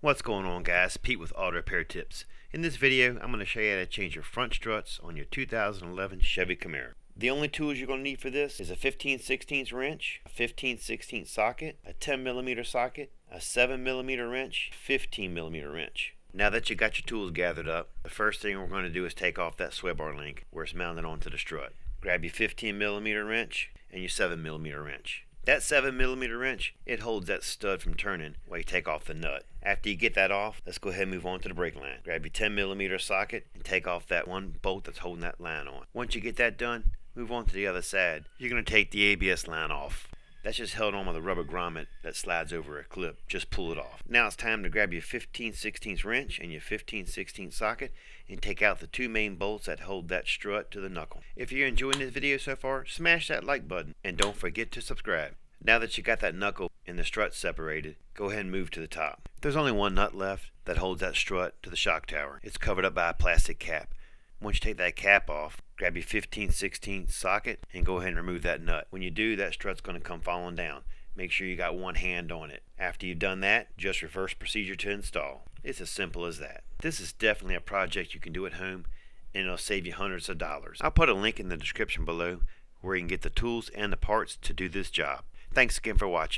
What's going on, guys? Pete with Auto Repair Tips. In this video, I'm going to show you how to change your front struts on your 2011 Chevy Camaro. The only tools you're going to need for this is a 15/16 wrench, a 15/16 socket, a 10mm socket, a 7mm wrench, 15mm wrench. Now that you got your tools gathered up, the first thing we're going to do is take off that sway bar link where it's mounted onto the strut. Grab your 15mm wrench and your 7mm wrench. That 7mm wrench, it holds that stud from turning while you take off the nut. After you get that off, let's go ahead and move on to the brake line. Grab your 10mm socket and take off that one bolt that's holding that line on. Once you get that done, move on to the other side. You're going to take the ABS line off. That's just held on with a rubber grommet that slides over a clip. Just pull it off. Now it's time to grab your 15/16 wrench and your 15/16 socket and take out the two main bolts that hold that strut to the knuckle. If you're enjoying this video so far, smash that like button and don't forget to subscribe. Now that you got that knuckle and the strut separated, go ahead and move to the top. There's only one nut left that holds that strut to the shock tower. It's covered up by a plastic cap. Once you take that cap off, grab your 15/16 socket and go ahead and remove that nut. When you do, that strut's going to come falling down. Make sure you got one hand on it. After you've done that, just reverse procedure to install. It's as simple as that. This is definitely a project you can do at home, and it'll save you hundreds of dollars. I'll put a link in the description below where you can get the tools and the parts to do this job. Thanks again for watching.